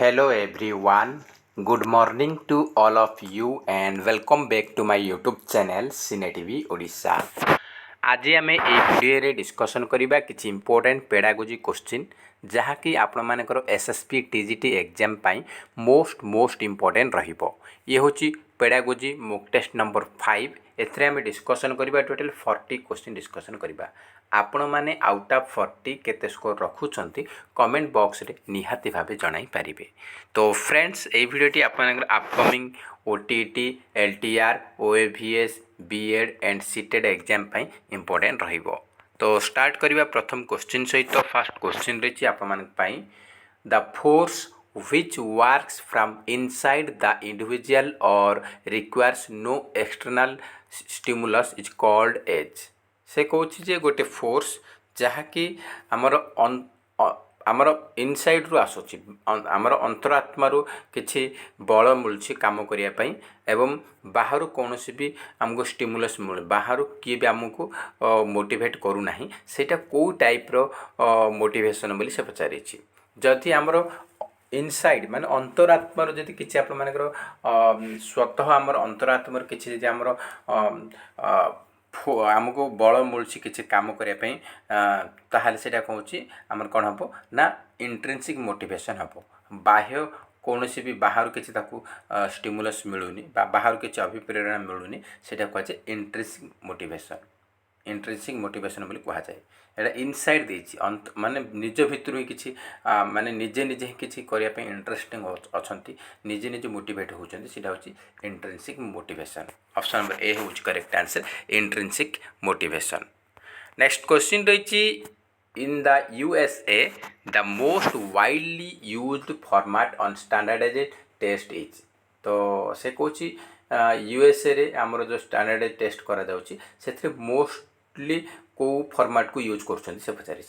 Hello everyone, good morning to all of you and welcome back to my YouTube channel Cine TV Odisha। आज आम ये video discussion करबा किछि important pedagogy question जहाँकि आपण मानकर एसएसपी टीजीटी एग्जाम पाई most important रहिबो। ये होची पेडागोजी मॉक टेस्ट नंबर 5। एथरे आम डिस्कसन करबा टोटल 40 क्वेश्चन डिस्कसन करबा। आपण माने आउट ऑफ 40 केते स्कोर रखुचंती कमेंट बॉक्स रे निहाती भाबे जणाई पारिबे। तो फ्रेंड्स ए वीडियोटी आपनकर upcoming OTT LTR OAVS BEd and सीटेड एग्जाम पाई इंपोर्टेंट रहिबो। तो स्टार्ट करबा प्रथम क्वेश्चन सहित। फर्स्ट क्वेश्चन रही आपण पाई the force which works from inside the individual or requires no external stimulus is called as। से कहूँ जे गोटे फोर्स जहाँकि आमर इनसाइड रु आसुची आमर अंतरात्मा किछि बल मिलुछि काम करिया पई एवं बाहर कौन भी आमको स्टिमुलस मिले बाहर किए भी आमको मोटिवेट करू नाही सेटा को टाइप रो मोटिवेशन बोली से पचारि जदि आमर इनसाइड माने अंतरात्मार जदि किछि आपण मानकर स्वतः आमर अंतरात्मार किछि जदि आमर आमको बल मिलुछि किछि काम करिया पई ताहाले सेटा कहूछि आमर कोन हबो ना इंट्रिंसिक मोटिवेशन हबो। बाह्य कौन भी बाहर किसी स्टिमुलस मिलूनी बाहर किसी अभिप्रेरणा मिलूनी सेटा कहुए इंट्रिंसिक मोटिवेशन। इंट्रिंसिक मोटिवेशन बोली कह जाए एटा इनसाइड देछि माने निज भितर ही किछि माने निजे निजे ही किछि करिया पे इंटरेस्टिंग अछंती निजे निजे मोटिवेट होचंती सेटा होछि intrinsic motivation. Option number A होछि correct answer intrinsic motivation. Next question रहिछि in the USA the most widely used format on standardized test is। तो से कहूँ यूएसए रे आमर जो स्टैंडर्डाइज टेस्ट करा जाउची से मोस्टली को फॉर्मेट को यूज कर पचारि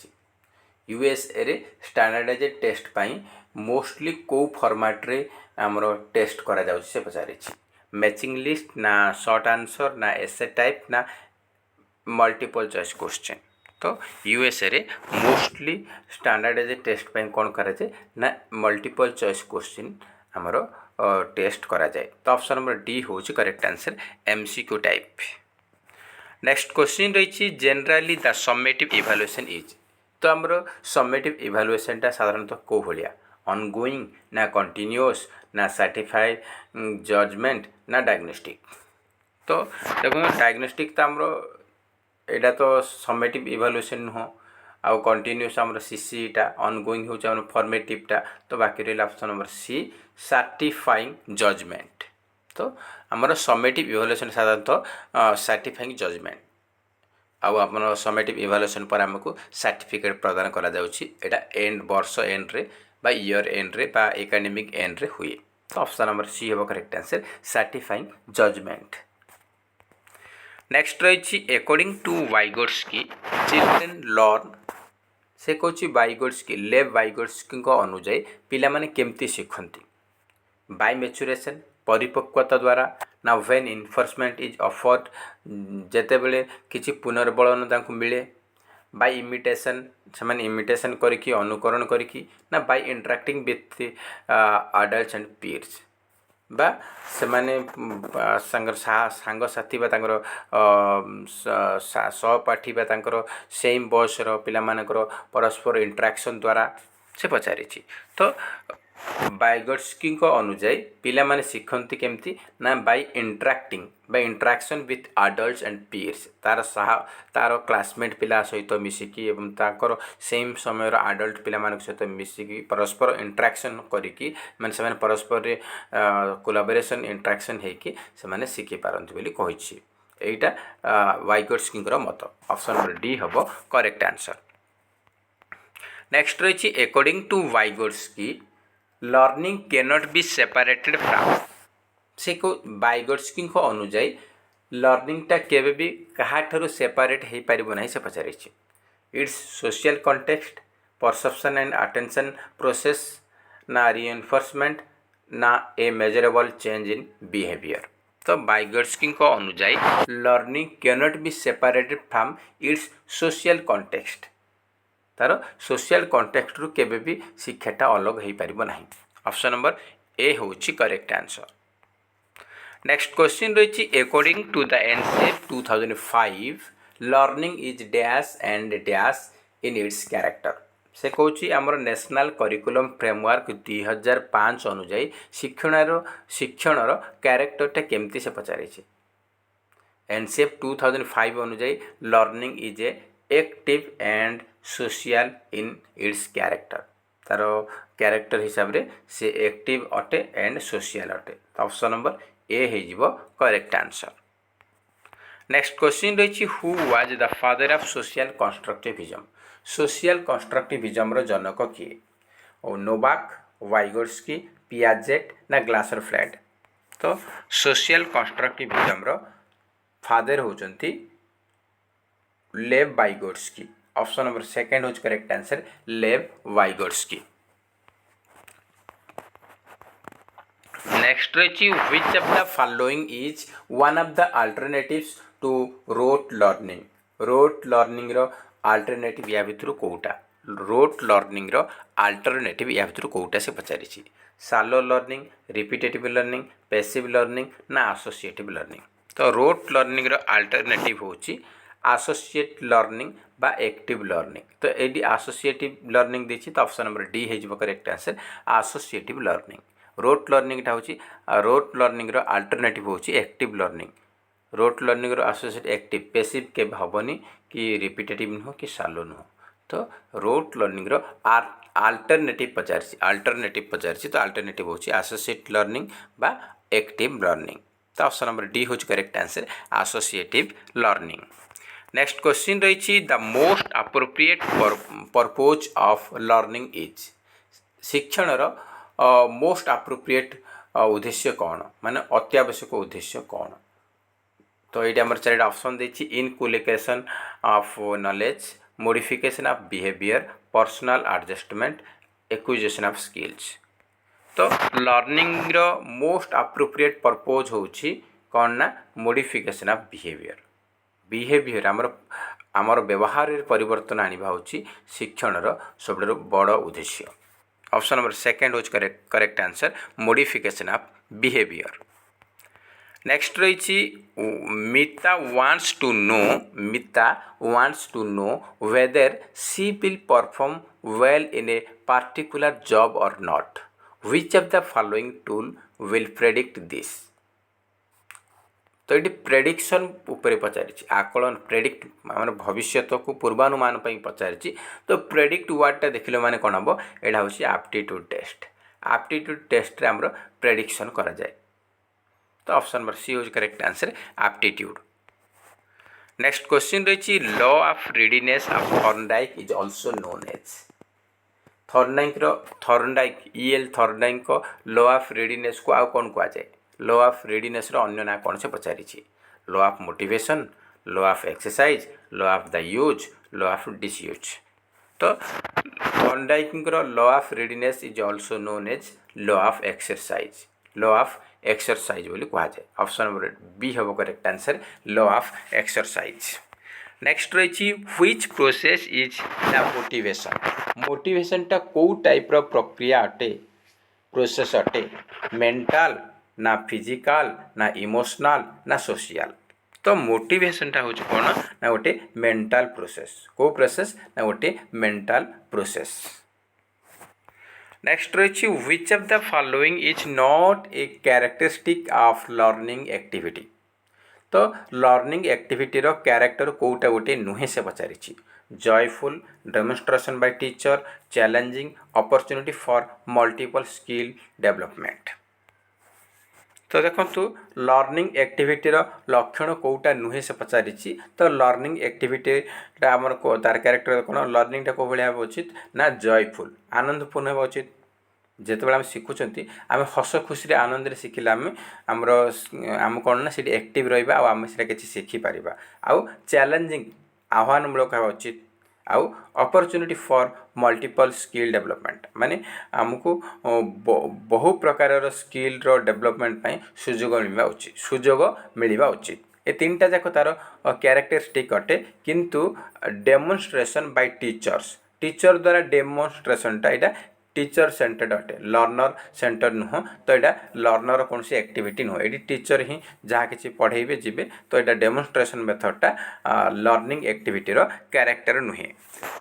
यूएसए रे स्टैंडर्डाइज टेस्ट पाई मोस्टली को फॉर्मेट रे आमर टेस्ट करा जाउची से पचारि मैचिंग लिस्ट ना शॉर्ट आंसर ना एसे टाइप ना मल्टीपल चॉइस क्वेश्चन। तो यूएसए रे मोस्टली स्टैंडर्डाइज टेस्ट पे कौन करा जाए ना मल्टीपल चॉइस क्वेश्चन आमर टेस्ट करा जाए। तो ऑप्शन नंबर डी होची correct answer MCQ type. Next question रही generally the summative evaluation is. तो आमर समेटिव इवैल्यूएशन साधारणतः को भलिया ऑनगोइंग ना कंटिन्यूअस ना सर्टिफाइड जजमेंट ना डायग्नोस्टिक। तो देखो डायग्नोस्टिक तो आमर एटा तो समेटिव इवैल्यूएशन नुह आउ कंटिन्यूअस आमर सीसीटा ऑनगोइंग होचा आमर फॉर्मेटिवटा। तो बाकी रहा option number C certifying judgement. तो आमर समेटिव इवैल्यूएशन साधारणतः सर्टिफाइंग जजमेंट आउ आमर समेटिव इवैल्यूएशन पर आमको सर्टिफिकेट प्रदान करा जाउछि एटा एंड वर्ष एंड रे बा ईयर एंड रे बा एकेडमिक एंड रे हुए। तो ऑप्शन नंबर सी हेबो correct answer certifying judgement. Next रही according to Vygotsky children learn. से कहूँ वाइगोट्स्की लेव वाइगोट्स्की अनुजाई पिला माने केमती शिखती बाय मेचुरेशन परिपक्वता द्वारा ना व्हेन इनफोर्समेंट इज ऑफर्ड जेते बेले किछि पुनर्बलन तांको मिले बाय इमिटेशन से माने इमिटेशन करिकी अनुकरण करिकी ना by interacting with adults and peers बा से माने सांग साथी बा तांकर सहपाठी बा तांकर सेम बयसर पिला मानकर परस्पर इंटरेक्शन द्वारा से पचारि। तो वाइगोट्स्की अनुजाई पिला माने शिखती केमती ना by interacting by interaction with adults and peers तार क्लासमेट पिला सहित मिसिकी एवं ताकर सेम समय अडल्ट पिला मान सहित मिसिकी परस्पर इंटरेक्शन करिकी माने से परस्पर कोलाबोरेशन इंटरेक्शन हेकी से माने शिखि पारंती बोली कहिछि। एटा वाइगोट्स्की मत ऑप्शन नंबर डी हबो करेक्ट आंसर। नेक्स्ट रही according to Vygotsky learning cannot be separated from. से को वाइगोट्स्की अनुजाई लर्निंगटा केबे भी कहाठारु सेपरेट हो पारिबो नाही से पचारि its social context perception and attention process ना रिइंफोर्समेंट ना a measurable change in behaviour. तो वाइगोट्स्की अनुजाई learning cannot be separated from its social context तार सोशल कॉन्टेक्स्ट रु केबे भी शिक्षाटा अलग हो पारिबो नाही। ऑप्शन नंबर ए होची करेक्ट आंसर। नेक्स्ट क्वेश्चन रही according to the NCF 2005 learning is dash and dash in its character. से कौची आमर नेशनल करिकुलम फ्रेमवर्क 2005 अनुजाई शिक्षणर कैरेक्टरटा केमती से पचारि एनसीएफ 2005 अनुजाई learning is a active and social in its character. तार कैरेक्टर हिसाब से से एक्टिव अटे एंड सोशल अटे। ऑप्शन नंबर ए हो करेक्ट आंसर। नेक्स्ट क्वेश्चन रही who was the father of social constructivism. Social constructivism रो जनक किए और नोवाक, वाइगोट्स्की, पियाजेट ना ग्लासर फ्लैट। तो सोशल कंस्ट्रक्टिविज्म रो फादर होचंती Lev Vygotsky. Option number second होच correct answer Lev Vygotsky. Next रही which of the following is one of the alternatives to rote learning. Rote learning रो alternative या भितर कोटा रोट लर्निंग रो अल्टरनेटिव या भितर कोटा से पचारि सालो learning, repetitive learning, passive learning ना एसोसिएटिव लर्निंग। तो रोट लर्निंग रो अल्टरनेटिव होची एसोसिएट लर्निंग बा एक्टिव लर्निंग। तो एडी एसोसिएटिव लर्निंग देछि तो ऑप्शन नंबर डी हेजिबो correct answer associative learning. Rote learning टा होची रोट लर्निंग रो अल्टरनेटिव होची एक्टिव लर्निंग। रोट लर्निंग रो एसोसिएट एक्टिव पैसिव के हबनी कि रिपीटेटिव नुह कि सालो नुह। तो रोट लर्निंग रो अल्टरनेटिव पचारि तो अल्टरनेटिव होची एसोसिएट लर्निंग बा एक्टिव लर्निंग। तो ऑप्शन नंबर डी होची correct answer associative learning. Next question रही the most appropriate purpose of learning is. शिक्षण मोस्ट अप्रोप्रिएट उद्देश्य कौन माने अत्यावश्यक उद्देश्य कौन। तो ये आम चार ऑप्शन देछि inculcation of knowledge, modification of behaviour, personal adjustment, acquisition of skills. तो लर्निंग रो मोस्ट अप्रोप्रिएट पर्पज होछि कौन ना मॉडिफिकेशन ऑफ बिहेवियर आमर व्यवहार परिवर्तन आनिबा होछि शिक्षणर सबठारु बड़ उद्देश्य। ऑप्शन नंबर सेकंड होछि correct answer modification of behaviour. Next रही Mita wants to know whether she will perform well in a particular job और not. Which of the following tool will predict this. तो ये प्रेडिक्शन उपरे पचारि आकलन predict मान भविष्य को पूर्वानुमान पचारि। तो प्रेडिक्ट वर्डटा देखिले माने कौन हम एटा होछि एप्टीट्यूड टेस्ट। एप्टीट्यूड टेस्ट रे हमरो प्रेडिक्शन करा जाए। तो ऑप्शन नंबर सी होज correct answer aptitude. Next question रही law of readiness of Thorndike is also known as. Thorndike E L Thorndike को लॉ ऑफ रेडीनेस को आउ कौन कह जाए। लॉ ऑफ रेडीनेस रो अन्य ना कौन से पचारि law of motivation, law of exercise, law of the use, law of disuse. तो Thorndike law of readiness is also known as law of exercise. Law of exercise बोली कह जाए। ऑप्शन नंबर बी हम correct answer law of exercise. Next रही which process is the motivation. Motivation टा कौ type रो प्रक्रिया अटे प्रोसेस अटे मेंटल ना फिजिकल ना इमोशनल ना सोशल। तो मोटिवेशन टा होची कोन ना गोटे मेंटल प्रोसेस। को प्रोसेस ना गोटे मेंटल प्रोसेस। नेक्स्ट रही which of the following is not a characteristic of learning activity. तो लर्निंग एक्टिविटी रो कैरेक्टर कोटा गोटे नुहे से पचारि joyful, demonstration by teacher, challenging, opportunity for multiple skill development. तो देखो लर्निंग एक्टिविटीर लक्षण कोटा नुहे से पचारि। तो लर्निंग एक्टिविटी आमर तार कैरेक्टर कौन लर्निंगटा कौ भाया उचित ना जॉयफुल आनंदपूर्ण होगा उचित। जिते आम शिखुंट आम हस खुशी आनंद शिखिले आम कौन ना सी एक्टिव रहा आम से किसी शिखिपर। आउ चैलेंजिंग आह्वानमूलक होगा उचित। आउ opportunity for multiple skill development माने आमको बहु प्रकार स्किल रो डेवलपमेंट सुजोग मिलवा उचित। ये तीनटा जाक तार कैरेक्टरिस्टिक अटे। किंतु डेमोन्स्ट्रेशन बाय टीचर द्वारा डेमोन्स्ट्रेशन टा टीचर सेंटर्ड अटे लर्नर सेंटर नुह तो यहाँ लर्नर कौन सी एक्टिविटी नुह ये टीचर ही जहाँ किसी पढ़ेबे जीवे तो यहाँ डेमोन्स्ट्रेशन मेथडटा लर्निंग एक्टिविटी रो कैरेक्टर नुहे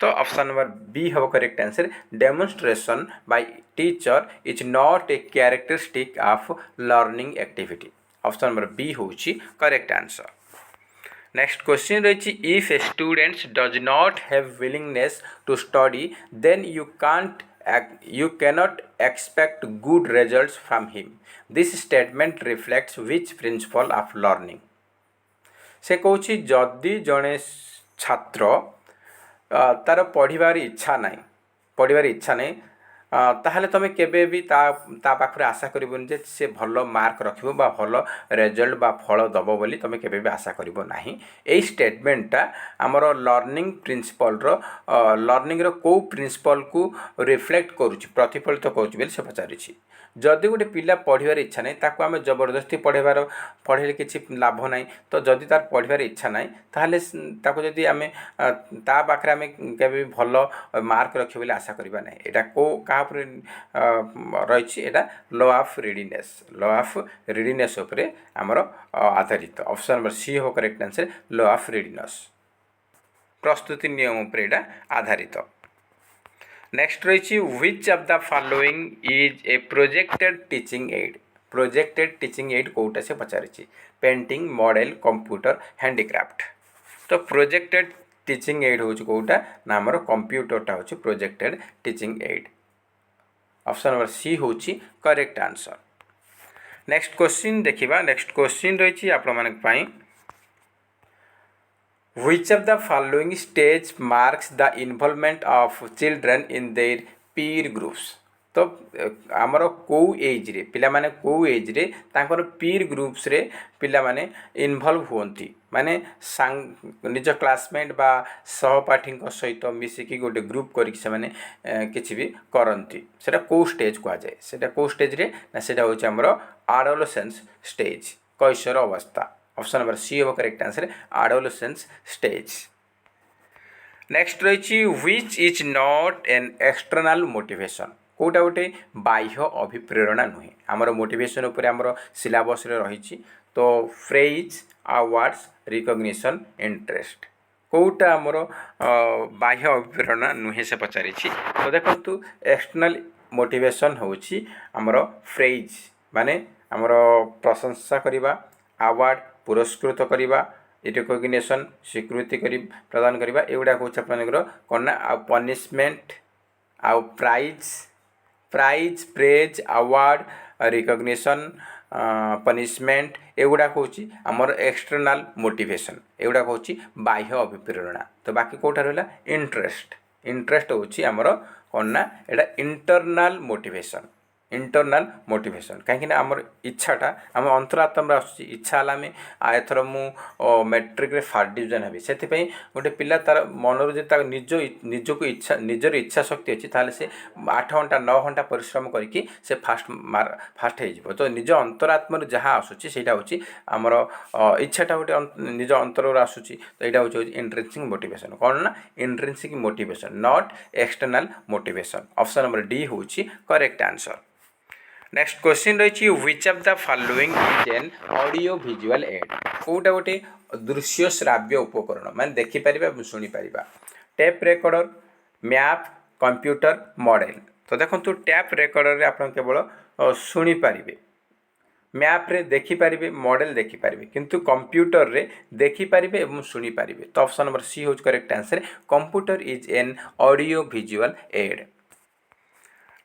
तो ऑप्शन नंबर बी हम correct answer demonstration by teacher is not a characteristic of learning activity option number B होची करेक्ट आंसर नेक्स्ट क्वेश्चन रही if a students does not have willingness to study then you cannot expect good results from him. This statement reflects which principle of learning? से कहूँ जदि जड़े छात्र तार पढ़ार इच्छा नहीं ताहले तुम केबे भी ता पाखरे आशा करबोनी जे से भल मार्क रखिबो बा भल रिजल्ट बा फल दबो बोली तुम केबे भी आशा करबो नाही। एई स्टेटमेंटटा हमर लर्निंग प्रिंसिपल रो लर्निंग रो को प्रिंसिपल को रिफ्लेक्ट करूची प्रतिफलित करूची बोली से पचारिछि। जदि गोटे पिला पढ़ार इच्छा नहीं ताको आम जबरदस्ती पढ़े किसी लाभ नहीं तो जदि तार पढ़ार इच्छा नहीं ताहले ताको जदि आम ता पाखरे आम केबे भल मार्क रखिबो बोली आशा करबा नहीं। एटा को रही लॉ ऑफ रीडिनेस उपरे आमर आधारित ऑप्शन नंबर सी हो correct answer law of readiness प्रस्तुति नियम उपरे एटा आधारित। नेक्स्ट रही which of the following is a projected teaching aid कोटा से पचारि पेंटिंग मॉडल कंप्यूटर हैंडीक्राफ्ट तो प्रोजेक्टेड टीचिंग एड हूँ कौटा ना आमर कंप्यूटरटा हूँ projected teaching aid option number C हूँ करेक्ट आंसर। नेक्स्ट क्वेश्चन देखिबा नेक्स्ट क्वेश्चन रही आपण which of the following stage marks the involvement of children in there Pir groups तो आमर कौ एज रे पिला माने कौ एज रे तांकर पीर ग्रुप्स रे पिला माने इन्वॉल्व होती माने निज क्लासमेट बा सहपाठी सहित मिसिकी गोटे ग्रुप करके से माने किछि भी करंती सेटा को स्टेज को जाए सेटा को स्टेज रे ना सेटा होछि हमर एडोलेसेंस स्टेज कैशोर अवस्था ऑप्शन नंबर सी हो correct answer adolescence stage. Next रही which is not an external motivation कोटा गोटे बाह्य अभिप्रेरणा नुहे आमर मोटिवेशन उपर आमर सिलेबस रही तो फ्रेज अवार्ड्स रिकग्निशन इंटरेस्ट कोटा आमर बाह्य अभिप्रेरणा नुहे से पचारि तो देखो एक्सटर्नल मोटिवेशन होची आमर फ्रेज माने आमर प्रशंसा करिबा अवार्ड पुरस्कृत करिबा रिकग्निशन स्वीकृति प्रदान करिबा एगुडा हूँ आपंकर कौन ना आ पनिशमेंट आ prize praise award recognition punishment एगुडा हूँ आमर एक्सटर्नल मोटिवेशन एगुडा हूँ बाह्य अभिप्रेरणा तो बाकी कौटा रहा इंटरेस्ट हूँ आमर कौन ना एटा इंटरनल मोटिवेशन कहीं आमर इच्छाटा आम अंतरात्मा आसूँ इच्छा है एथर मु मैट्रिक रे फर्स्ट डिविजन हेबी से गोटे पिला तार मनर जो निजक इच्छा निजर इच्छा शक्ति अच्छी ताले से 8 घंटा 9 घंटा परिश्रम करके से फास्ट हो तो निज अंतरात्म जहाँ आसूँ से हूँ आमर इच्छाटा गोटे निज अंतर आसूँ तो यहाँ हूँ इंट्रिंसिक मोटिवेशन कौन ना intrinsic motivation not external motivation option number D हूँ करेक्ट आंसर। नेक्स्ट क्वेश्चन रही which of the following is an audio visual aid कोटा गोटे दृश्य श्राव्य उपकरण माने देखि परिबा सुनी परिबा tape recorder map computer model तो देखो टैप रेकर्डर रे आपण केवल सुनी पारिबे मैप रे देखि पारिबे मॉडल देखि पारिबे किंतु कंप्यूटर रे देखि पारिबे एवं सुनी पारिबे तो ऑप्शन नंबर सी होज correct answer computer is an audio visual aid.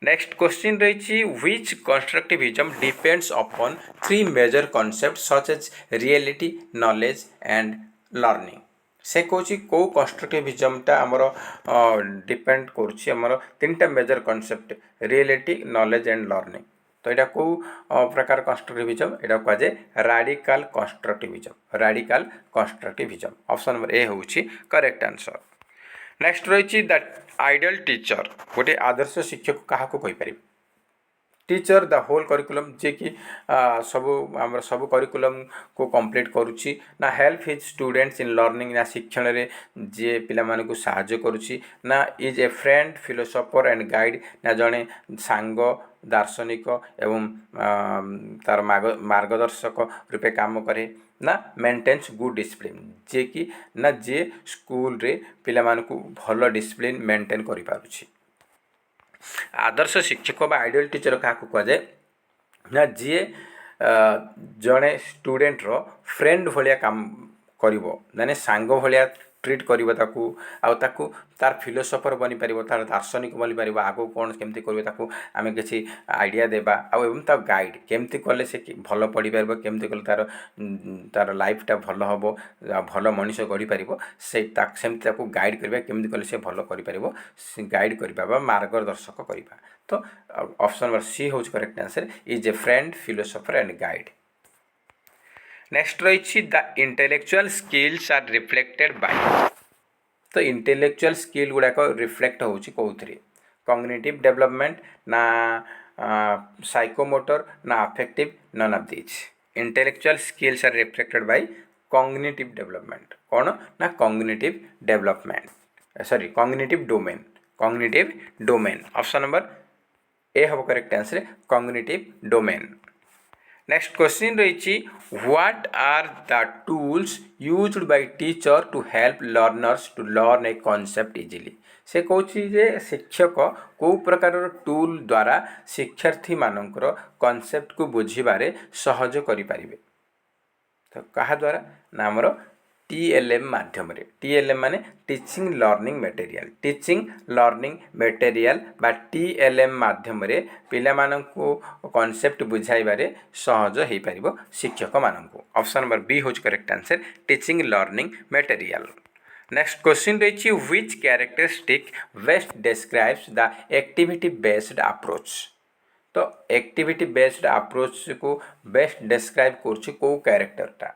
Next question रही which constructivism depends upon 3 major concept such as reality knowledge and learning से कहूँ कौ कंस्ट्रक्टिविज्मटा आमर डिपेंड करुँमर 3टा major concept reality knowledge and learning तो यहाँ कौ प्रकार कंस्ट्रक्टिविज्म यहाँ कहुए radical constructivism option number A हूँ करेक्ट आंसर। नेक्स्ट रही द आइडियल टीचर गोटे आदर्श शिक्षक क्या कहीपर टीचर द होल करिकुलम जे कि सब आम सब करिकुलम को कंप्लीट करुच्ची ना help his students in learning ना शिक्षण रे जे पिला मानकु साहाय्य करुच्ची ना is a friend philosopher and guide ना जड़े सांग दार्शनिक एवं तार मार्गदर्शक रूपे काम करे ना मेंटेन्स गुड डिसिप्लिन जे कि ना जे स्कूल रे पिला मानकु भल डिसिप्लिन मेंटेन करि पारुछि। आदर्श शिक्षक बा आइडियल टीचर क्या कहुए ना जी जड़े स्टूडेंट रो फ्रेंड भाया काम करिवो माने सांग भाया ट्रीट करिवो ताकू तार फिलोसोफर बनी पारिबो तार दार्शनिक बनी पारिबो आगो कौन केमती करिवो ताकू आमे किछि आइडिया देबा आ एवं ता गाइड केमती कले से भल पढ़ी पारिबो केमती कले तार तार लाइफटा भल हबो भल मनीष गढ़ी पारिबो से सेमती ताकू गाइड करबा केमती कले से भल करि पारिबो गाइड करबा बा मार्गदर्शक करबा। तो ऑप्शन नंबर सी होज correct answer is a friend philosopher and guide. Next रही the intellectual skills are reflected by. तो इंटेलेक्चुअल स्किल गुड़ाक रिफ्लेक्ट होची कोउथरे कॉग्निटिव डेवलपमेंट ना साइकोमोटर ना affective none of this. Intellectual skills are reflected by cognitive development कौन ना cognitive development sorry cognitive domain option number A हम correct answer cognitive domain. Next question रही what are the tools used by teacher to help learners to learn a concept easily. से कहूँ जे शिक्षक कौ प्रकार tool द्वारा शिक्षार्थी मानकर कॉन्सेप्ट को बुझीबारे सहज करि पारिबे। तो कहा द्वारा ना हमर TLM माध्यम रे TLM माने टीचिंग लर्निंग मटेरियल बा TLM माध्यम रे पिला मानकु कॉन्सेप्ट बुझाइबारे सहज हेई पारिबो शिक्षक मानकु। ऑप्शन नंबर बी होज correct answer teaching learning material. Next question रही which characteristic best describes the activity based approach. तो एक्टिविटी बेस्ड अप्रोच को बेस्ट डिस्क्राइब करछि को कैरेक्टरटा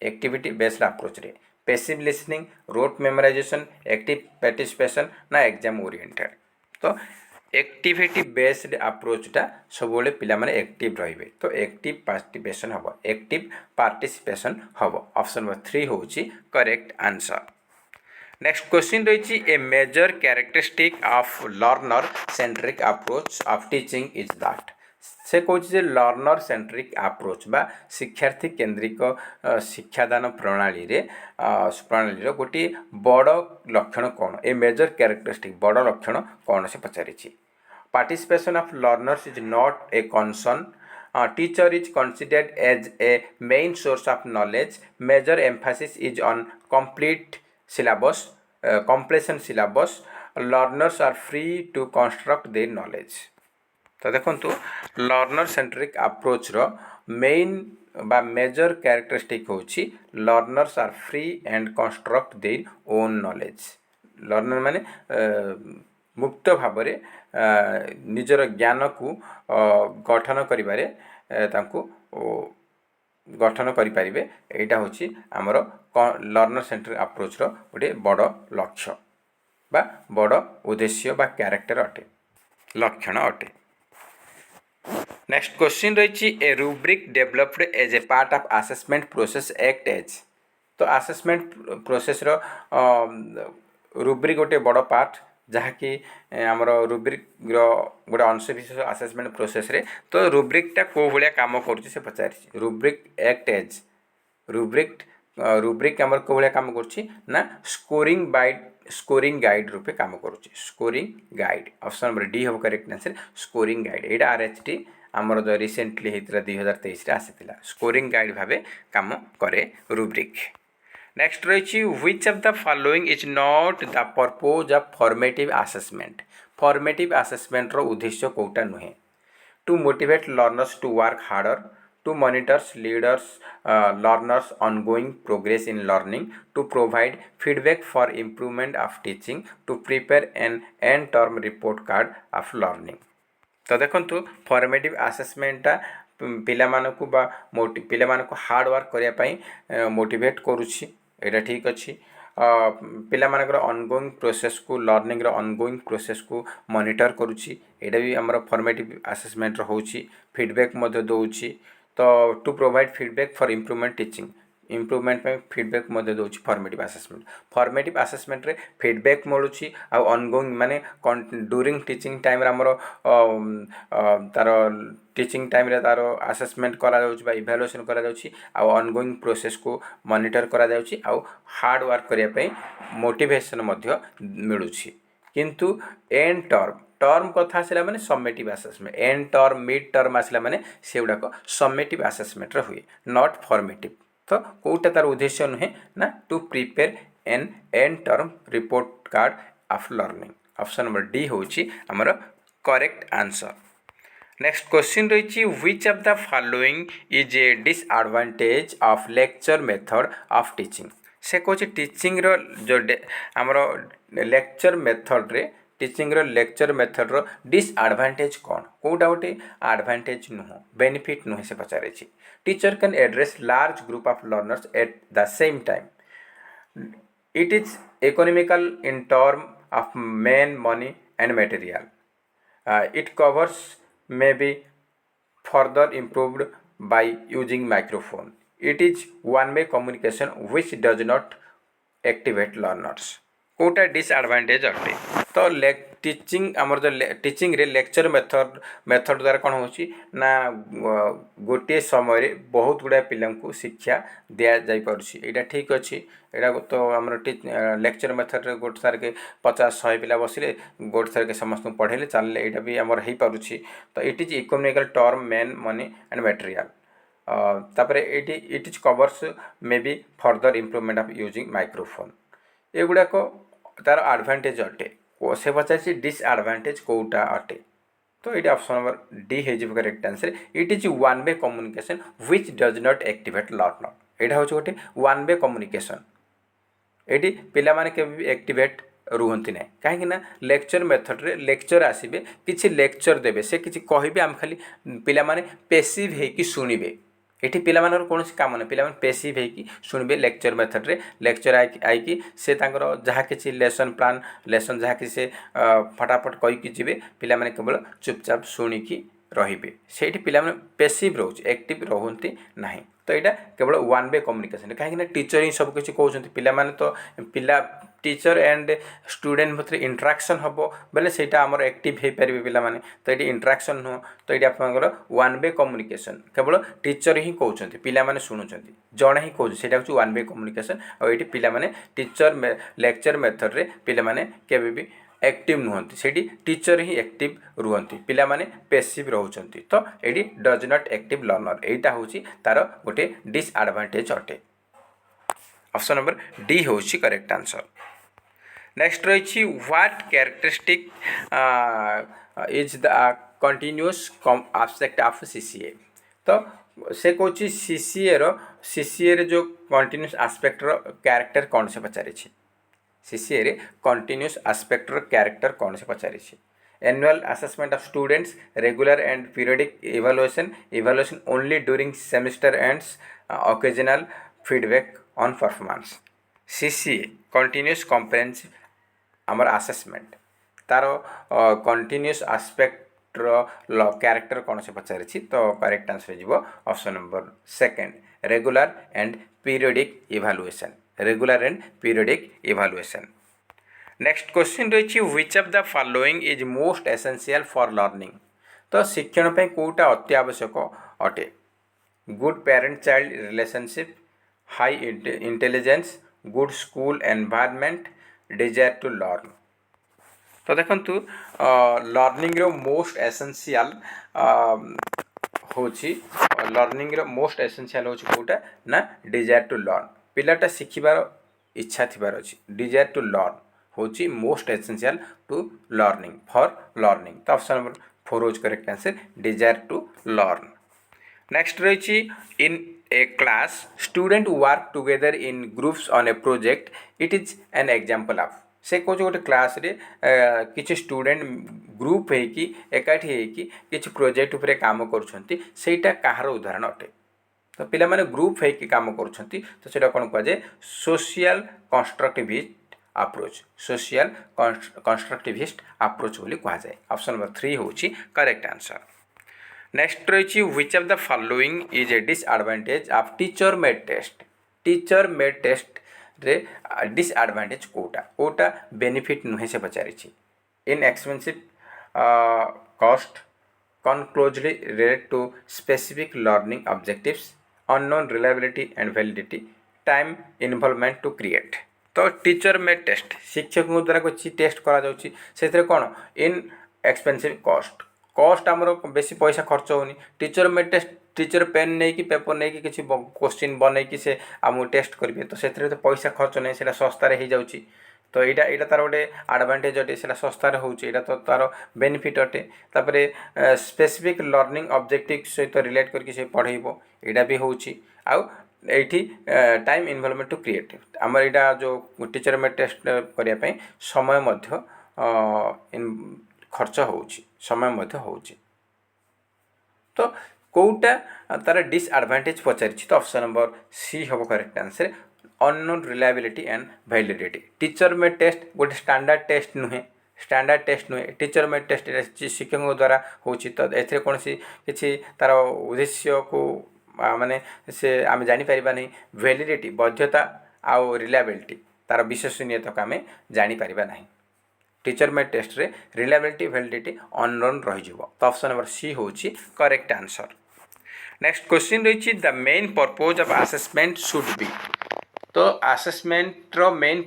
एक्टिविटी बेस्ड अप्रोच रे passive listening rote memorization active participation ना exam oriented. तो activity based अप्रोचटा सब पिला माने एक्टिव रहिबे तो एक्टिव पार्टिसिपेशन हबो ऑप्शन नंबर 3 होची करेक्ट आंसर। नेक्स्ट क्वेश्चन रही ए major characteristic of learner centric approach of teaching is that. से कहूँ लर्नर सेंट्रिक अप्रोच बा शिक्षार्थी केन्द्रिक शिक्षादान प्रणाली रे गोटे बड़ लक्षण कौन ए मेजर कैरेक्टरिस्टिक बड़ लक्षण कौन से पचारि participation of learners is not a concern teacher is considered as a main source of knowledge major emphasis is on complete syllabus completion syllabus learners are free to construct their knowledge। तो देखो learner centric approach रो main बा major characteristic होची learners are free and construct their own knowledge. Learner माने मुक्त भाव रे निजर ज्ञान को गठन करिबारे तांको गठन करें यहाँ हूँ आमर लर्नर सेंट्रिक अप्रोच रो गोटे बड़ लक्ष्य बा बड़ उद्देश्य बा कैरेक्टर अटे लक्षण अटे। नेक्स्ट क्वेश्चन रही a rubric developed as a part of assessment process act as. तो असेसमेंट प्रोसेस रो रूब्रिक गोटे बड़ पार्ट जहाँकि आमर रूब्रिक गोटे अंशविशेष असेसमेंट प्रोसेस रे। तो रूब्रिकटा को भाया काम करुच्ची से पचारि रूब्रिक एक्ट एज रूब्रिक आमर को भाया काम करुच्ची ना स्कोरिंग गाइड रूपे काम करुच्ची scoring guide. Option number D हम करेक्ट आंसर स्कोरिंग गाइड एटा RHT आमर जो रिसेंटली होता 2023 आसीथिला स्कोरिंग गाइड भावे काम करे रूब्रिक। नेक्स्ट रही which of the following is not the purpose of formative assessment. Formative assessment रो उद्देश्य कोटा नुहे to motivate learners to work harder to monitors leaders learners ongoing progress in learning to provide feedback for improvement of teaching to prepare an end term report card of learning. तो देखो formative असेसमेंटा पिला मानकु बा पिला मानकु hard work करिया पई motivate करूछि एटा ठीक अछि ପିଲାମାନଙ୍କର ଅନଗୋଇଂ ପ୍ରୋସେସ୍ को लर्निंग ଅନଗୋଇଂ प्रोसेस को मॉनिटर करुच्ची एटा भी आमर फॉर्मेटिव असेसमेंट होउची फीडबैक मध्य दउची तो to provide feedback for improvement teaching improvement में फीडबैक मध्य दउची फॉर्मेटिव असेसमेंट रे फीडबैक मिलूची आ ऑनगोइंग माने ड्यूरिंग टीचिंग टाइम रे हमर तार टीचिंग टाइम रे तार असेसमेंट करा जाउची बा इवैल्यूएशन करा जाउची आ ऑनगोइंग प्रोसेस को मॉनिटर करा जाउची आ हार्ड वर्क करिया पई मोटिवेशन मध्य मिलूची किंतु एंड टर्म कथा आसला माने summative assessment and term mid term आसला माने से गुडाक समेटिव असेसमेंट रे हुए नॉट फॉर्मेटिव तो कोटा तार उद्देश्य नुहे ना to prepare an end term report card of learning option number D होची हमर करेक्ट आंसर नेक्स्ट क्वेश्चन रही which of the following is a disadvantage of lecture method of teaching से कौन टीचिंग रो जो हमर लेक्चर मेथड रे teaching रो लेक्चर मेथड रो डिसएडवांटेज कौन कोटा गोटे एडवांटेज नुह बेनिफिट नुहे से पचारे teacher can address large group of learners at the same time it is economical in term of main money and material it covers may be further improved by using microphone. It is one-way communication which does not activate learners. कोटा disadvantage अटे तो teaching आमर जो teaching रे lecture method द्वारा कौन होची ना गोटे समय रे बहुत गुड़ा पिला को शिक्षा दिया जाई पारुछि एटा ठीक अछि एटा तो आमर लेक्चर मेथड रे गोटे सार के 50-100 पिला बसिले गोटे सार के समस्त पढ़ेले चलले एटा भी आमर हेई पारुछि तो it is economical term main money and material तापरे it is covers may be further improvement of using microphone एगुड़ा को तार एडवांटेज अटे से पचार डिसएडवांटेज कोटा अटे तो ये ऑप्शन नंबर डी हो correct answer it is one way communication which does not activate learner यहाँ हूँ गोटे वन वे कम्युनिकेशन ये पिला माने केबे एक्टिवेट रुहंती ना कहीं लेक्चर मेथड रे लेक्चर आसबे किसी लेक्चर देबे से किसी कहबे आम खाली पिला माने पेसिव हेकि सुनिबे एठी पिलामानर कौन काम ना पिला पेसिव हेकि शुणबे लेक्चर मेथड रे लेक्चर आईकि से तांकर जहाँ किसी लेसन प्लान लेसन जहाँ कि से फटाफट कहीकि जीवे पिला माने केवल चुपचाप शुणिकी रहिबे सेठी पिला माने पेसिव रोच एक्टिव रहंती नाही तो यहाँ केवल वन वे कम्युनिकेशन कहीं टीचर ही सब किसी कहते पिला माने तो पिला teacher and student Madhya interaction हम बोले से आमर एक्टिव हो पारे पिला माने तो ये इंटराक्शन नुह तो ये आपंकर वन वे कम्युनिकेशन केवल टीचर ही कहते पिला माने शुणुंट जड़े ही कहते से वन वे कम्युनिकेशन और ये पिला माने टीचर लेक्चर मेथड रे पिला माने केबे भी एक्टिव नुहंती सेठी टीचर ही एक्टिव रुहंती पिला माने पेसिव रहउचंती तो aid does not active learner एटा होची तार गोटे डिसएडवांटेज अटे ऑप्शन नंबर डी होची करेक्ट आंसर नेक्स्ट रही what characteristic is the continuous abstract of CCA तो से कौच सीसीए रे जो कंटिन्यूअस एस्पेक्ट रो कैरेक्टर कौन से पचारे सीसीए रे कंटिन्यूअस एस्पेक्ट रो कैरेक्टर कौन से पचारे annual assessment of students regular and periodic evaluation only during semester ends occasional feedback on performance CCA continuous comprehensive आमर असेसमेंट तार कंटिन्यूअस एस्पेक्ट रो कैरेक्टर कौन से पचारे तो करेक्ट आंसर जीवो option number second regular and periodic evaluation regular and periodic evaluation next question रही which of the following is most essential for learning तो शिक्षण पे कोटा अति आवश्यक अटे good parent child relationship high intelligence good school environment desire to learn तो देखंतु लर्निंग रो मोस्ट एसेंशियल होची लर्निंग रो मोस्ट एसेंशियल होची कोटा ना डिजायर टू लर्न पिलाटा शिखिबार इच्छा थिबार अछि डिजायर टू लर्न होची most essential to learning for learning तो ऑप्शन नंबर 4 होची correct answer desire to learn next रही in a class student work together in groups on a project it is an example of से कौच गोटे class रे किसी student group है कि एकाठी है कि किसी प्रोजेक्ट उपरे काम करुछंती सेटा कहार उदाहरण अटे तो पिला माने ग्रुप होइके काम करूछंती तो सेटा कोन कह जाय social constructivist approach social constructivist approach बोली कह जाय ऑप्शन नंबर 3 होची करेक्ट आंसर नेक्स्ट रही which of the following is a disadvantage of teacher made test रे डिसएडवांटेज कोटा बेनिफिट नुहे से पचारि in expensive cost closely related to specific learning objectives, unknown reliability and validity, time involvement to create. तो teacher made test शिक्षक द्वारा किसी test करा जाउची सेथरे कोन इन एक्सपेंसिव कॉस्ट आमर बेसी पैसा खर्च होनी teacher made test teacher pen नहीं कि पेपर नहीं कि किसी क्वेश्चन बनै कि से आम टेस्ट करेंगे तो से तो पैसा खर्च नहीं से सस्तार हो जाउची तो यहाँ तार गोटे आडभांटेज अटे से सस्तार होटा तो तार बेनिफिट अटे तापर स्पेसिफिक लर्निंग ऑब्जेक्टिव सहित रिलेट करके पढ़ेब यहाँ भी होची आउ एठी टाइम इन्वॉल्वमेंट टू क्रिएट आमर यहाँ जो टीचर में टेस्ट करने समय मध्य खर्च होची समय मध्य होची तो कोटा तार डिसएडवांटेज पचारि तो ऑप्शन नंबर सी हम correct answer unknown reliability and validity teacher में टेस्ट गोटे स्टैंडर्ड टेस्ट नुहे टीचर में टेस्ट शिक्षकों द्वारा होची तो एथे कौन किसी तार उद्देश्य को माने से आम जापर नहीं वैलिडिटी वैधता आउ रिलायबिलिटी तार विश्वसनीयता को आम जापर ना टीचर में टेस्ट रे रिलायबिलिटी वैलिडिटी अननोन रही तो ऑप्शन नंबर सी होची करेक्ट आंसर नेक्स्ट क्वेश्चन रही the main purpose of assessment should be तो असेसमेंट रो मेन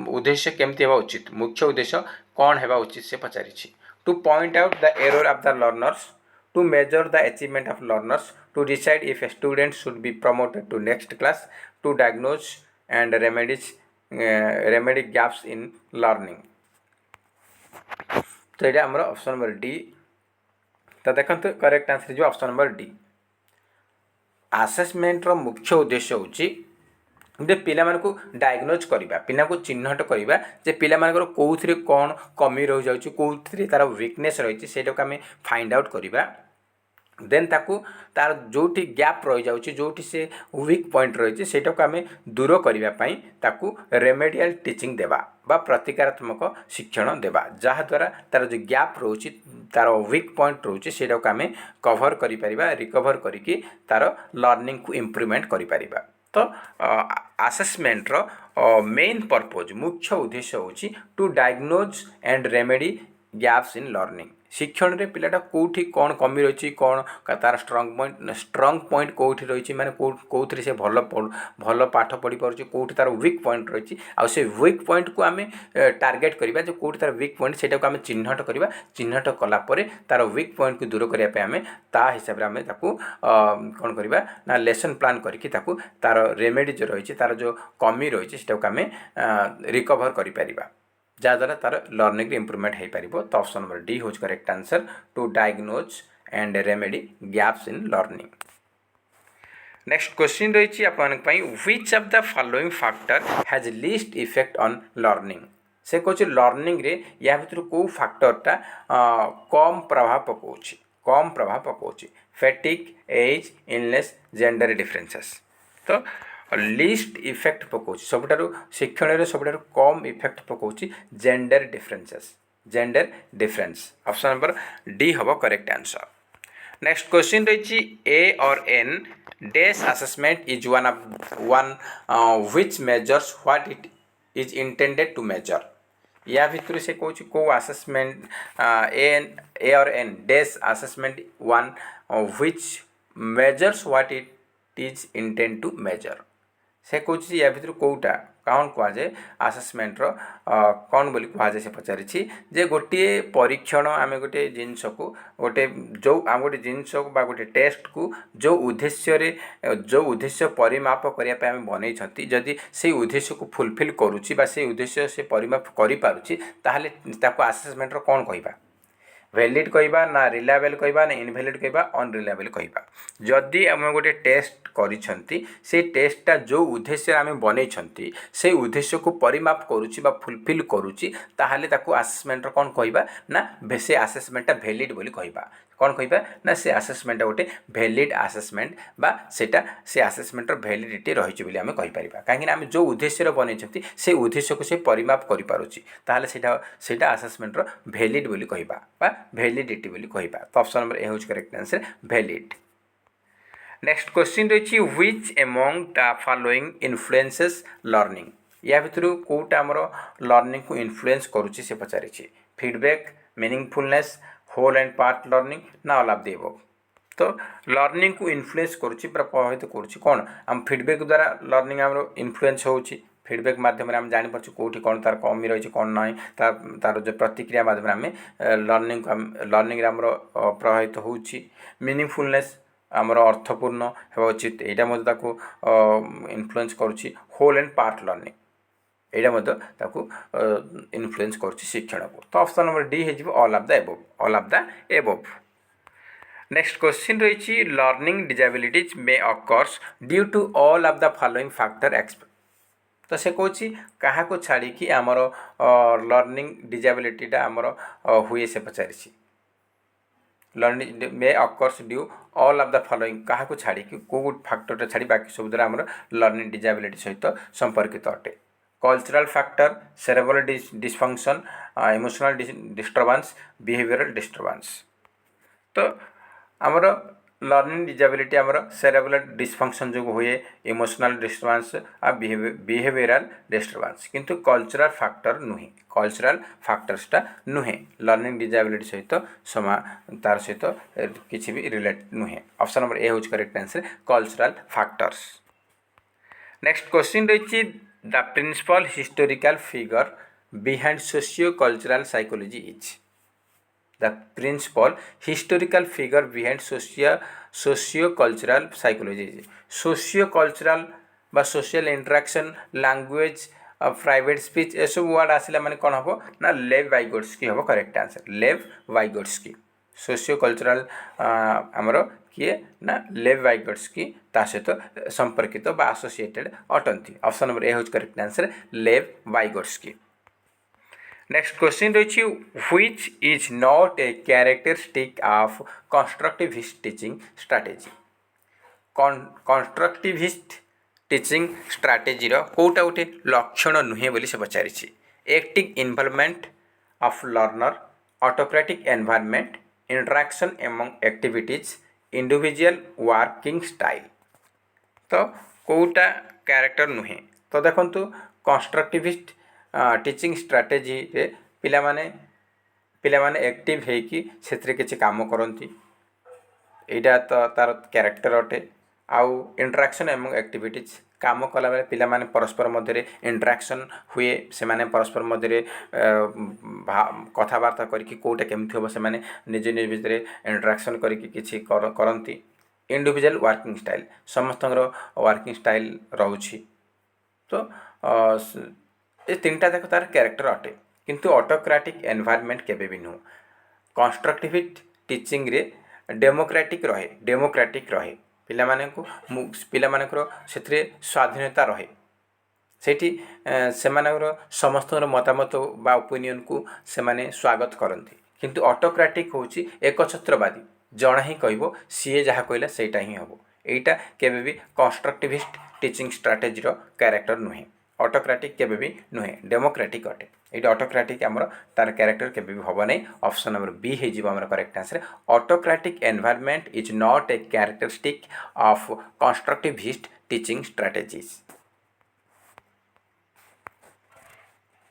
उद्देश्य केमती हेबा उचित मुख्य उद्देश्य कौन हेबा उचित से पचारिछि to point out the error of the learners to measure the achievement of learners to decide if a student should be promoted to next class to diagnose and remedy gaps in learning तो ये आमर option number D तो देखते correct answer जो option number D assessment रो मुख्य उद्देश्य होची जे पिला मानकु डायग्नोज करबा पिला को चिन्हट करबा जे पिला मानकर कोउथरे कोन कमी रह जाउची कोउथरे तार वीकनेस रहिची सेटा को हमें फाइंड आउट करबा देन ताकू तार जोटी गैप रह जाउची जोटी से वीक पॉइंट रहिची सेटा को हमें दूर करबा पई ताकू रेमेडियल टीचिंग देबा बा प्रतिकारात्मक शिक्षण देबा जहा द्वारा तार जो गैप रोची तार वीक पॉइंट रोची सेटा को हमें कवर करि परिबा रिकवर करिकि तार लर्निंग को इंप्रूवमेंट करि परिबा तो असेसमेंट रो मेन पर्पज मुख्य उद्देश्य होची to diagnose and remedy gaps in learning शिक्षण रे पिलाटा कोठी कौन कमी रही कौन तार स्ट्रंग पॉइंट कोठी रही माने कोथरे से भल पाठ पढ़ी पारुची कोठी तार वीक पॉइंट रही आ से वीक पॉइंट को आम टार्गेट करबा जो कोठी तार वीक पॉइंट सेटा को आम चिन्हट करबा चिन्हट कला परे तार वीक पॉइंट को दूर करबा पे आम ता हिसाब रे आम ताकू कोन करबा ना लेसन प्लान करके ताकू तार रेमेडी जो रही तार जो कमी रही सेटा को आम रिकवर करि परिबा जहाँद्वारा तार लर्निंग इम्प्रूवमेंट हो पार तो ऑप्शन नंबर डी हूँ correct answer to diagnose and remedy gaps in learning next question रही आपंपाई which of the following factor has least effect on learning से कहे लर्निंग रे या भीतर को फैक्टरटा कम प्रभाव पकाउछि fatigue age illness gender differences तो लीस्ट इफेक्ट पकाउछि सबुठारु शिक्षण सबुठारु कम इफेक्ट पकाउछि gender difference option number D हम करेक्ट आंसर नेक्स्ट क्वेश्चन रही a or an dash assessment is one which measures what it is intended to measure या भितर से कौन को assessment a or an dash assessment one which measures what it is intend to measure से कौन या भितर कौटा कौन कहुए आसेसमेंट कौन बोली कहुए से पचारि जे गोटे परीक्षण आम गोटे जिनस को गोटे जो आम गोटे जिनस गोटे टेस्ट को जो उद्देश्य परिमाप करने आम बनई जदि से उद्देश्य को फुलफिल करुच्ची से उद्देश्य से परिमाप कर आसेसमेंट कौन कहवा वैलिड कहबा ना रिलायबल कहबा ना इनवैलिड कहबा अनरिलायबल कहबा जदि आम गोटे टेस्ट करिसेंती से टेस्टटा जो उद्देश्य आम बनई से उद्देश्य को परिमाप करुच्ची बा फुलफिल करुच्ची ताहले ताकू आसेसमेंट कौन कहबा ना से आसेसमेंटा वैलिड बोली कहबा कौन कहिबा ना से आसेसमेंट गोटे भैलिड आसेसमेंट बा सेटा से आसेसमेंटर भैलिडिटी रही बोली आम कहीपर कहीं आम जो उद्देश्य बनई से उद्देश्य को से परिमाप करें सेटा आसेसमेंटर भैलिड बोली कहबा बा भैलिडिटी बोली कहबा। तो ऑप्शन नंबर ए हूँ correct answer valid. Next question रही which among the following influences learning या भितर कौटा आमर लर्निंग को इन्फ्लुएंस करुच्ची से पचारि feedback meaningfulness whole and part learning ना ऑल ऑफ द अबव। तो लर्निंग को इन्फ्लुएंस करुच्ची प्रभावित करुच्ची कौन आम फीडबैक द्वारा लर्निंग आम इन्फ्लुएंस होउची फीडबैक माध्यम आम जापर कौटी कौन तार कमी रही कौन ना तार जो प्रतिक्रिया माध्यम आम लर्निंग आमर प्रभावित होउची मीनिंगफुलनेस आमर अर्थपूर्ण होगा उचित यहाँ इन्फ्लुएंस करुच्ची होल एंड पार्ट लर्निंग यहाँ इन्फ्लुएंस करुच्ची शिक्षण को। तो ऑप्शन नंबर डी हो all of the above all of the above. Next question रही learning disabilities may occurs due to all of the following factor तो से कौन क्या छाड़ी कि आमर लर्निंग डिजेबिलिटीटा आमर हुए से पचारि learning may occurs due all of the following क्या छाड़ी कौ फैक्टर छाड़ी बाकी सब द्वारा आमर लर्निंग डिजेबिलिटी सहित संपर्कित अटे। Cultural factor cerebral dysfunction emotional disturbance behavioural disturbance. तो आमर लर्निंग डिजेबिलिटी आमर सेरेब्रल डिसफंक्शन जो हुए इमोशनल डिस्टर्बेंस आ बिहेवियरल डिस्टर्बेंस किंतु कल्चरल फैक्टर नुहे कल्चरल फैक्टर्सटा नुहे लर्निंग डिजेबिलिटी सहित तार सहित किसी भी रिलेट नुहे। ऑप्शन नंबर ए हूँ correct answer cultural factors. Next question रही the principal historical figure behind socio cultural psychology is the principal historical figure behind socio-cultural psychology socio-cultural बा social interaction language private speech ये सब word आसला माने कौन हम ना लेव वाइगोट्स्की हम correct answer Lev वाइगोट्स्की socio cultural आमर किए ना लेव वाइगोट्स्की ता सहित संपर्कित बा एसोसिएटेड अटंती। ऑप्शन नंबर ए हूँ correct answer Lev Vygotsky. Next question रही which is not a characteristic of constructivist teaching strategy constructivist teaching strategy कौटा गोटे लक्षण नुहे बोली से पचारि active involvement of learner autocratic environment interaction among activities individual working style. तो कौटा कैरेक्टर नुहे तो देखंतु कंस्ट्रक्टिविस्ट टीचिंग स्ट्रैटेजी रे पिला माने एक्टिव है कि से किसी काम करती यहाँ तो तार कैरेक्टर अटे आउ इंटरैक्शन एवं एक्टिविटीज काम कला बेले पिला माने परस्पर मध्य इंटरैक्शन हुए से माने परस्पर मध्य कथबार्ता करके कौटा केमती हम से माने निज निज भितर इंटरैक्शन करके करती इंडिविजुअल वर्किंग स्टाइल समस्त वर्किंग स्टाइल रोची। तो ये तीन टा देख तार कैरेक्टर अटे किंतु ऑटोक्रेटिक एनवायरनमेंट केबे भी नुह कंस्ट्रक्टिविस्ट टीचिंग रे डेमोक्रेटिक रहे पिलामानकर से स्वाधीनता रहे सेठी समस्त मतामत बा ओपिनियन को सेमाने स्वागत करती किंतु ऑटोक्रेटिक होची एकछत्रवादी जणा ही कहबो सीए जहाँ कहला सेटा ही हम एटा केबे भी कंस्ट्रक्टिविस्ट टीचिंग स्ट्रैटेजी रो कैरेक्टर नुहे ऑटोक्रेटिक केबे भी नुहे डेमोक्रेटिक अटे ये ऑटोक्रेटिक आमर तार कैरेक्टर केबे भी हम नहीं। ऑप्शन नंबर बी हो correct answer autocratic environment is not a characteristic of constructivist teaching strategies.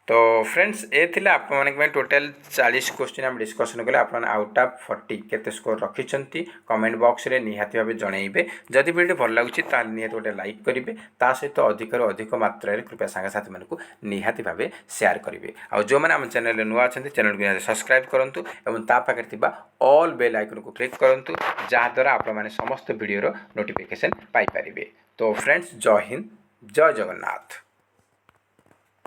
तो फ्रेंड्स ये थिला आप माने टोटल 40 क्वेश्चन हम डिस्कसन कले आप आउट ऑफ 40 केते स्कोर रखिछंती कमेंट बॉक्स रे निहाती भाबे जणैबे जदि वीडियो भल लागुची ताल निहाती गोटे लाइक करिवे ता सहित अधिक अधिक मात्रा रे कृपया सांग साथी मानकु निहाती भाबे शेयर करिवे आ जो माने हम चैनल रे नुआ अछंती चैनल को सब्सक्राइब करंतु एवं ता पाखरे थिबा ऑल बेल आइकन को क्लिक करंतु जहा द्वारा आप माने समस्त वीडियो रो नोटिफिकेशन पाई परिवे। तो फ्रेंड्स जय हिंद जय जगन्नाथ।